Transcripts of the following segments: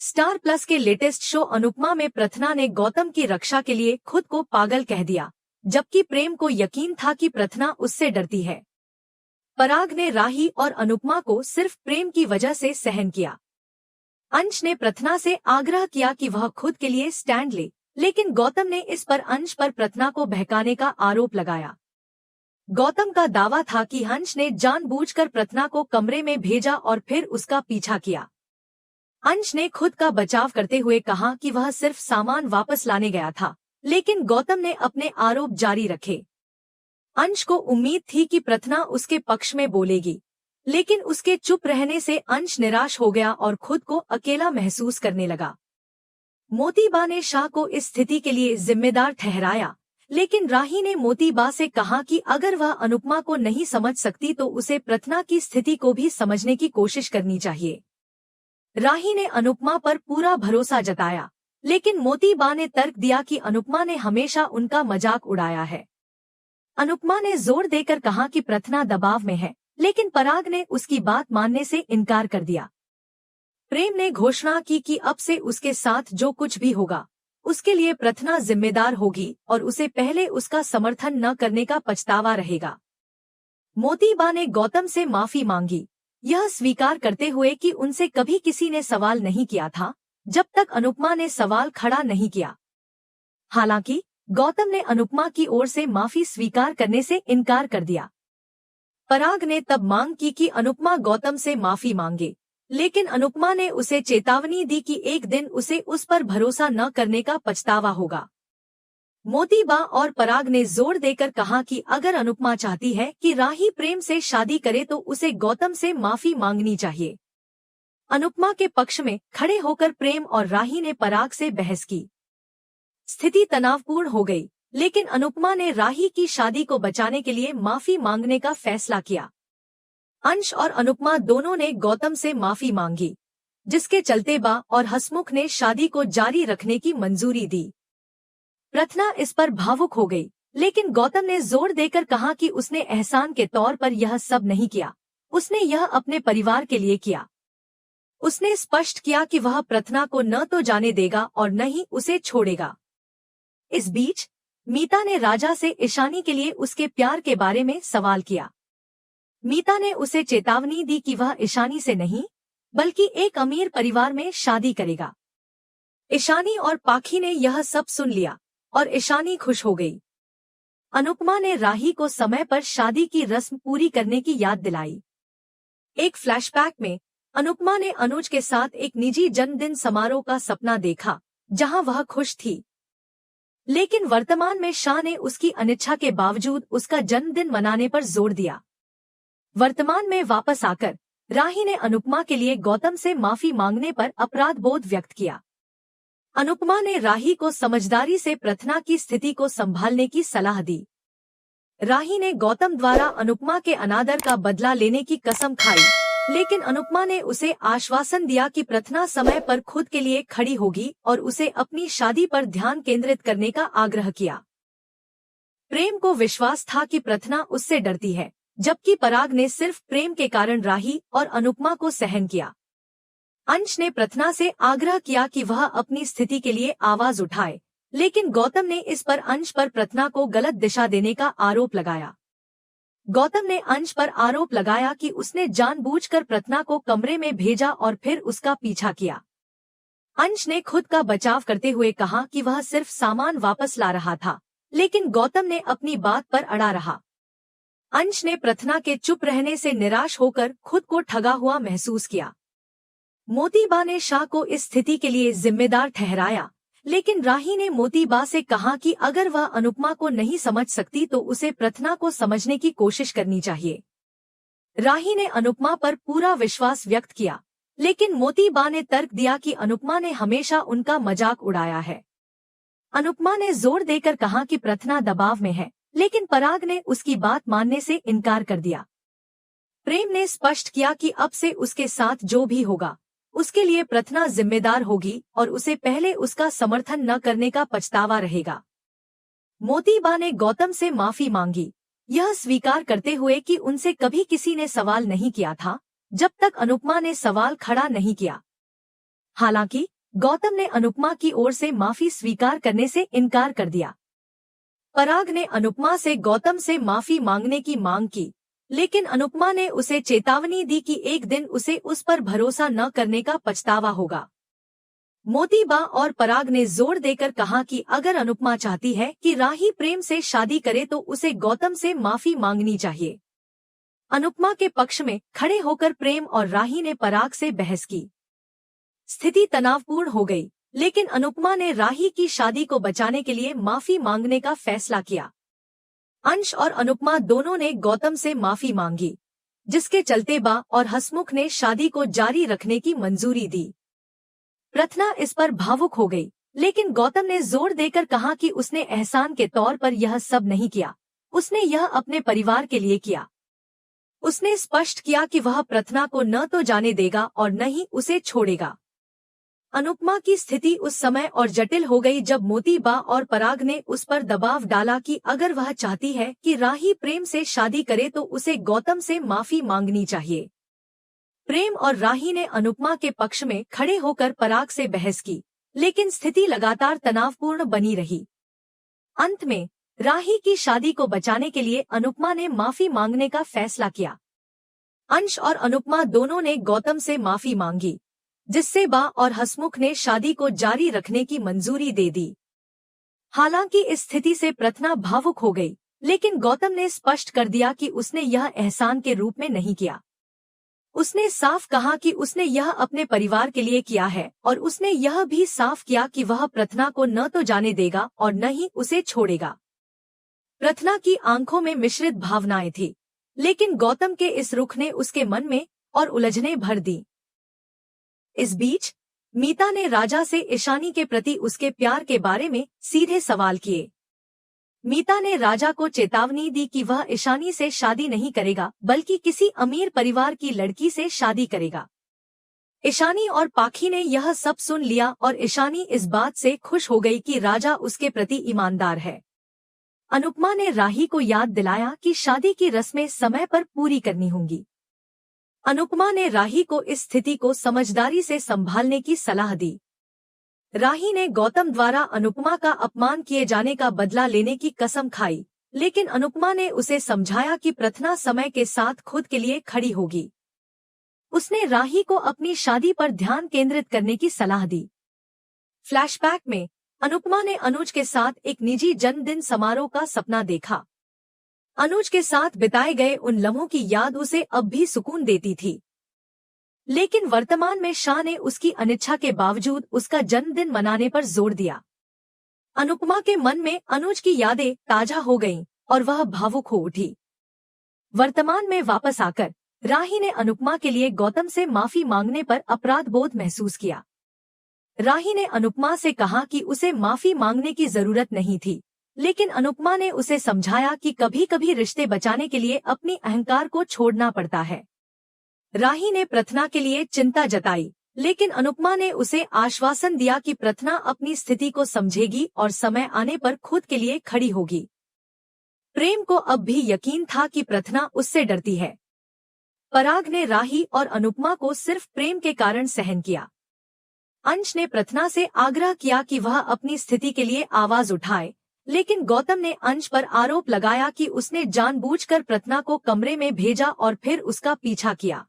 Star plus के latest show Anupama में प्रथना ने गौतम की रक्षा के लिए खुद को पागल कह दिया, जबकि प्रेम को यकीन था कि प्रथना उससे डरती है। पराग ने राही और अनुपमा को सिर्फ प्रेम की वजह से सहन किया। अंश ने प्रथना से आग्रह किया कि वह खुद के लिए स्टैंड ले, लेकिन गौतम ने इस पर अंश पर प्रथना को बहकाने का आरोप लगाया। गौतम का दावा था कि अंश ने जानबूझकर प्रथना को कमरे में भेजा और फिर उसका पीछा किया। अंश ने खुद का बचाव करते हुए कहा कि वह सिर्फ सामान वापस लाने गया था, लेकिन गौतम ने अपने आरोप जारी रखे। अंश को उम्मीद थी कि प्रथना उसके पक्ष में बोलेगी, लेकिन उसके चुप रहने से अंश निराश हो गया और खुद को अकेला महसूस करने लगा। मोतीबा ने शाह को इस स्थिति के लिए जिम्मेदार ठहराया, लेकिन राही ने मोतीबा से कहा कि अगर वह अनुपमा को नहीं समझ सकती तो उसे प्रथना की स्थिति को भी समझने की कोशिश करनी चाहिए। राही ने अनुपमा पर पूरा भरोसा जताया, लेकिन मोतीबा ने तर्क दिया कि अनुपमा ने हमेशा उनका मजाक उड़ाया है। अनुपमा ने जोर देकर कहा कि प्रथना दबाव में है, लेकिन पराग ने उसकी बात मानने से इनकार कर दिया। प्रेम ने घोषणा की कि अब से उसके साथ जो कुछ भी होगा उसके लिए प्रथना जिम्मेदार होगी और उसे पहले उसका समर्थन न करने का पछतावा रहेगा। मोतीबा ने गौतम से माफी मांगी, यह स्वीकार करते हुए कि उनसे कभी किसी ने सवाल नहीं किया था जब तक अनुपमा ने सवाल खड़ा नहीं किया। हालांकि गौतम ने अनुपमा की ओर से माफी स्वीकार करने से इनकार कर दिया। पराग ने तब मांग की कि अनुपमा गौतम से माफी मांगे, लेकिन अनुपमा ने उसे चेतावनी दी कि एक दिन उसे उस पर भरोसा न करने का पछतावा होगा। मोतीबा और पराग ने जोर देकर कहा कि अगर अनुपमा चाहती है कि राही प्रेम से शादी करे तो उसे गौतम से माफी मांगनी चाहिए। अनुपमा के पक्ष में खड़े होकर प्रेम और राही ने पराग से बहस की। स्थिति तनावपूर्ण हो गई, लेकिन अनुपमा ने राही की शादी को बचाने के लिए माफी मांगने का फैसला किया। अंश और अनुपमा दोनों ने गौतम से माफी मांगी, जिसके चलते बा और हसमुख ने शादी को जारी रखने की मंजूरी दी। प्रथना इस पर भावुक हो गई, लेकिन गौतम ने जोर देकर कहा कि उसने एहसान के तौर पर यह सब नहीं किया, उसने यह अपने परिवार के लिए किया। उसने स्पष्ट किया कि वह प्रथना को न तो जाने देगा और न ही उसे छोड़ेगा। इस बीच मीता ने राजा से ईशानी के लिए उसके प्यार के बारे में सवाल किया। मीता ने उसे चेतावनी दी कि वह ईशानी से नहीं बल्कि एक अमीर परिवार में शादी करेगा। ईशानी और पाखी ने यह सब सुन लिया और ईशानी खुश हो गई। अनुपमा ने राही को समय पर शादी की रस्म पूरी करने की याद दिलाई। एक फ्लैशबैक में अनुपमा ने अनुज के साथ एक निजी जन्मदिन समारोह का सपना देखा, जहां वह खुश थी, लेकिन वर्तमान में शाह ने उसकी अनिच्छा के बावजूद उसका जन्मदिन मनाने पर जोर दिया। वर्तमान में वापस आकर राही ने अनुपमा के लिए गौतम से माफी मांगने पर अपराध बोध व्यक्त किया। अनुपमा ने राही को समझदारी से प्रथना की स्थिति को संभालने की सलाह दी। राही ने गौतम द्वारा अनुपमा के अनादर का बदला लेने की कसम खाई, लेकिन अनुपमा ने उसे आश्वासन दिया कि प्रथना समय पर खुद के लिए खड़ी होगी और उसे अपनी शादी पर ध्यान केंद्रित करने का आग्रह किया। प्रेम को विश्वास था कि प्रथना उससे डरती है, जबकि पराग ने सिर्फ प्रेम के कारण राही और अनुपमा को सहन किया। अंश ने प्रथना से आग्रह किया कि वह अपनी स्थिति के लिए आवाज उठाए, लेकिन गौतम ने इस पर अंश पर प्रथना को गलत दिशा देने का आरोप लगाया। गौतम ने अंश पर आरोप लगाया कि उसने जानबूझकर प्रथना को कमरे में भेजा और फिर उसका पीछा किया। अंश ने खुद का बचाव करते हुए कहा कि वह सिर्फ सामान वापस ला रहा था, लेकिन गौतम ने अपनी बात पर अड़ा रहा। अंश ने प्रथना के चुप रहने से निराश होकर खुद को ठगा हुआ महसूस किया। मोतीबा ने शाह को इस स्थिति के लिए जिम्मेदार ठहराया, लेकिन राही ने मोतीबा से कहा कि अगर वह अनुपमा को नहीं समझ सकती तो उसे प्रथना को समझने की कोशिश करनी चाहिए। राही ने अनुपमा पर पूरा विश्वास व्यक्त किया, लेकिन मोतीबा ने तर्क दिया कि अनुपमा ने हमेशा उनका मजाक उड़ाया है। अनुपमा ने जोर देकर कहा कि प्रथना दबाव में है, लेकिन पराग ने उसकी बात मानने से इनकार कर दिया। प्रेम ने स्पष्ट किया कि अब से उसके साथ जो भी होगा उसके लिए प्रथना जिम्मेदार होगी और उसे पहले उसका समर्थन न करने का पछतावा रहेगा। मोतीबा ने गौतम से माफी मांगी, यह स्वीकार करते हुए कि उनसे कभी किसी ने सवाल नहीं किया था जब तक अनुपमा ने सवाल खड़ा नहीं किया। हालांकि गौतम ने अनुपमा की ओर से माफी स्वीकार करने से इनकार कर दिया। पराग ने अनुपमा से गौतम से माफी मांगने की मांग की, लेकिन अनुपमा ने उसे चेतावनी दी कि एक दिन उसे उस पर भरोसा न करने का पछतावा होगा। मोतीबा और पराग ने जोर देकर कहा कि अगर अनुपमा चाहती है कि राही प्रेम से शादी करे तो उसे गौतम से माफी मांगनी चाहिए। अनुपमा के पक्ष में खड़े होकर प्रेम और राही ने पराग से बहस की। स्थिति तनावपूर्ण हो गई, लेकिन अनुपमा ने राही की शादी को बचाने के लिए माफी मांगने का फैसला किया। अंश और अनुपमा दोनों ने गौतम से माफी मांगी, जिसके चलते बा और हसमुख ने शादी को जारी रखने की मंजूरी दी। प्रथना इस पर भावुक हो गई, लेकिन गौतम ने जोर देकर कहा कि उसने एहसान के तौर पर यह सब नहीं किया, उसने यह अपने परिवार के लिए किया। उसने स्पष्ट किया कि वह प्रथना को न तो जाने देगा और न ही उसे छोड़ेगा। अनुपमा की स्थिति उस समय और जटिल हो गई जब मोतीबा और पराग ने उस पर दबाव डाला कि अगर वह चाहती है कि राही प्रेम से शादी करे तो उसे गौतम से माफी मांगनी चाहिए। प्रेम और राही ने अनुपमा के पक्ष में खड़े होकर पराग से बहस की, लेकिन स्थिति लगातार तनावपूर्ण बनी रही। अंत में राही की शादी को बचाने के लिए अनुपमा ने माफी मांगने का फैसला किया। अंश और अनुपमा दोनों ने गौतम से माफी मांगी, जिससे बा और हसमुख ने शादी को जारी रखने की मंजूरी दे दी। हालांकि इस स्थिति से प्रथना भावुक हो गई, लेकिन गौतम ने स्पष्ट कर दिया कि उसने यह एहसान के रूप में नहीं किया। उसने साफ कहा कि उसने यह अपने परिवार के लिए किया है, और उसने यह भी साफ किया कि वह प्रथना को न तो जाने देगा और न ही उसे छोड़ेगा। प्रथना की आंखों में मिश्रित भावनाएं थी, लेकिन गौतम के इस रुख ने उसके मन में और उलझनें भर दी। इस बीच मीता ने राजा से ईशानी के प्रति उसके प्यार के बारे में सीधे सवाल किए। मीता ने राजा को चेतावनी दी कि वह ईशानी से शादी नहीं करेगा, बल्कि किसी अमीर परिवार की लड़की से शादी करेगा। ईशानी और पाखी ने यह सब सुन लिया और ईशानी इस बात से खुश हो गई कि राजा उसके प्रति ईमानदार है। अनुपमा ने राही को याद दिलाया कि शादी की रस्में समय पर पूरी करनी होंगी। अनुपमा ने राही को इस स्थिति को समझदारी से संभालने की सलाह दी। राही ने गौतम द्वारा अनुपमा का अपमान किए जाने का बदला लेने की कसम खाई, लेकिन अनुपमा ने उसे समझाया कि प्रथना समय के साथ खुद के लिए खड़ी होगी। उसने राही को अपनी शादी पर ध्यान केंद्रित करने की सलाह दी। फ्लैशबैक में अनुपमा ने अनुज के साथ एक निजी जन्मदिन समारोह का सपना देखा। अनुज के साथ बिताए गए उन लम्हों की याद उसे अब भी सुकून देती थी, लेकिन वर्तमान में शाह ने उसकी अनिच्छा के बावजूद उसका जन्मदिन मनाने पर जोर दिया। अनुपमा के मन में अनुज की यादें ताजा हो गईं और वह भावुक हो उठी। वर्तमान में वापस आकर राही ने अनुपमा के लिए गौतम से माफी मांगने पर अपराध बोध महसूस किया। राही ने अनुपमा से कहा कि उसे माफी मांगने की जरूरत नहीं थी, लेकिन अनुपमा ने उसे समझाया कि कभी कभी रिश्ते बचाने के लिए अपनी अहंकार को छोड़ना पड़ता है। राही ने प्रथना के लिए चिंता जताई, लेकिन अनुपमा ने उसे आश्वासन दिया कि प्रथना अपनी स्थिति को समझेगी और समय आने पर खुद के लिए खड़ी होगी। प्रेम को अब भी यकीन था कि प्रथना उससे डरती है। पराग ने राही और अनुपमा को सिर्फ प्रेम के कारण सहन किया। अंश ने प्रथना से आग्रह किया कि वह अपनी स्थिति के लिए आवाज उठाए, लेकिन गौतम ने अंश पर आरोप लगाया कि उसने जानबूझकर प्रथना को कमरे में भेजा और फिर उसका पीछा किया।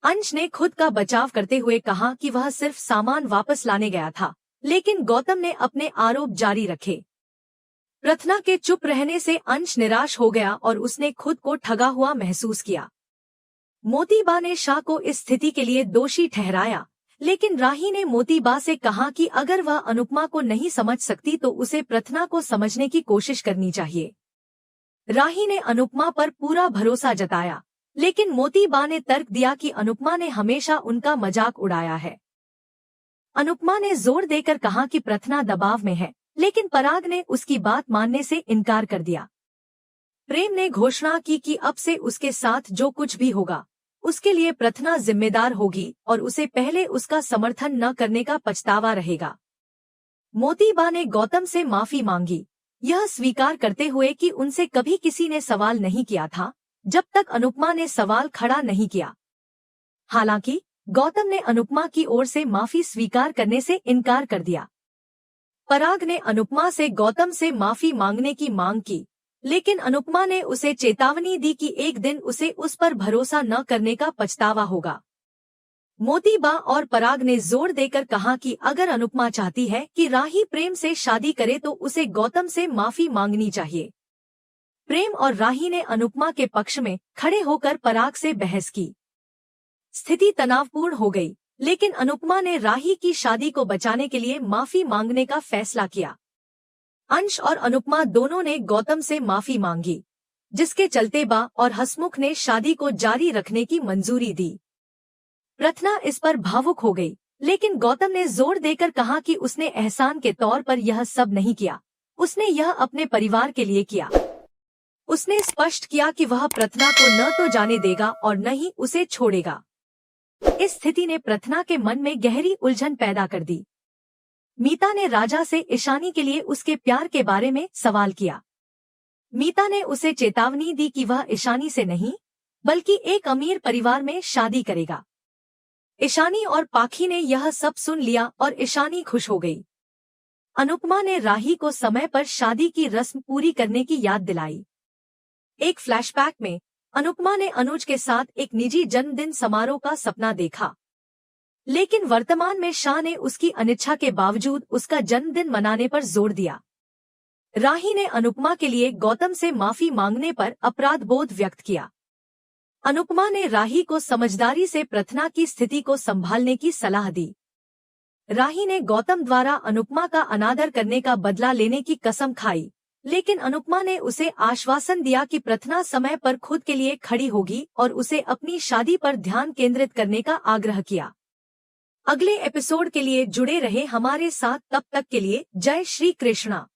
अंश ने खुद का बचाव करते हुए कहा कि वह सिर्फ सामान वापस लाने गया था, लेकिन गौतम ने अपने आरोप जारी रखे। प्रथना के चुप रहने से अंश निराश हो गया और उसने खुद को ठगा हुआ महसूस किया। मोतीबा ने शाह को इस स्थिति के लिए दोषी ठहराया, लेकिन राही ने मोतीबा से कहा कि अगर वह अनुपमा को नहीं समझ सकती तो उसे प्रथना को समझने की कोशिश करनी चाहिए। राही ने अनुपमा पर पूरा भरोसा जताया, लेकिन मोतीबा ने तर्क दिया कि अनुपमा ने हमेशा उनका मजाक उड़ाया है। अनुपमा ने जोर देकर कहा कि प्रथना दबाव में है, लेकिन पराग ने उसकी बात मानने से इनकार कर दिया। प्रेम ने घोषणा की कि अब से उसके साथ जो कुछ भी होगा उसके लिए प्रथना जिम्मेदार होगी और उसे पहले उसका समर्थन न करने का पछतावा रहेगा। मोतीबा ने गौतम से माफी मांगी, यह स्वीकार करते हुए कि उनसे कभी किसी ने सवाल नहीं किया था जब तक अनुपमा ने सवाल खड़ा नहीं किया। हालांकि गौतम ने अनुपमा की ओर से माफी स्वीकार करने से इनकार कर दिया। पराग ने अनुपमा से गौतम से माफी मांगने की मांग की, लेकिन अनुपमा ने उसे चेतावनी दी कि एक दिन उसे उस पर भरोसा न करने का पछतावा होगा। मोतीबा और पराग ने जोर देकर कहा कि अगर अनुपमा चाहती है कि राही प्रेम से शादी करे तो उसे गौतम से माफी मांगनी चाहिए। प्रेम और राही ने अनुपमा के पक्ष में खड़े होकर पराग से बहस की। स्थिति तनावपूर्ण हो गई, लेकिन अनुपमा ने राही की शादी को बचाने के लिए माफी मांगने का फैसला किया। अंश और अनुपमा दोनों ने गौतम से माफी मांगी, जिसके चलते बा और हसमुख ने शादी को जारी रखने की मंजूरी दी। प्रथना इस पर भावुक हो गई, लेकिन गौतम ने जोर देकर कहा कि उसने एहसान के तौर पर यह सब नहीं किया, उसने यह अपने परिवार के लिए किया। उसने स्पष्ट किया कि वह प्रथना को न तो जाने देगा और न ही उसे छोड़ेगा। इस स्थिति ने प्रथना के मन में गहरी उलझन पैदा कर दी। मीता ने राजा से ईशानी के लिए उसके प्यार के बारे में सवाल किया। मीता ने उसे चेतावनी दी कि वह ईशानी से नहीं, बल्कि एक अमीर परिवार में शादी करेगा। ईशानी और पाखी ने यह सब सुन लिया और ईशानी खुश हो गई। अनुपमा ने राही को समय पर शादी की रस्म पूरी करने की याद दिलाई। एक फ्लैशबैक में अनुपमा ने अनुज के साथ एक निजी जन्मदिन समारोह का सपना देखा, लेकिन वर्तमान में शाह ने उसकी अनिच्छा के बावजूद उसका जन्मदिन मनाने पर जोर दिया। राही ने अनुपमा के लिए गौतम से माफी मांगने पर अपराध बोध व्यक्त किया। अनुपमा ने राही को समझदारी से प्रथना की स्थिति को संभालने की सलाह दी। राही ने गौतम द्वारा अनुपमा का अनादर करने का बदला लेने की कसम खाई, लेकिन अनुपमा ने उसे आश्वासन दिया कि प्रथना समय पर खुद के लिए खड़ी होगी और उसे अपनी शादी पर ध्यान केंद्रित करने का आग्रह किया। अगले एपिसोड के लिए जुड़े रहे हमारे साथ, तब तक के लिए जय श्री कृष्णा।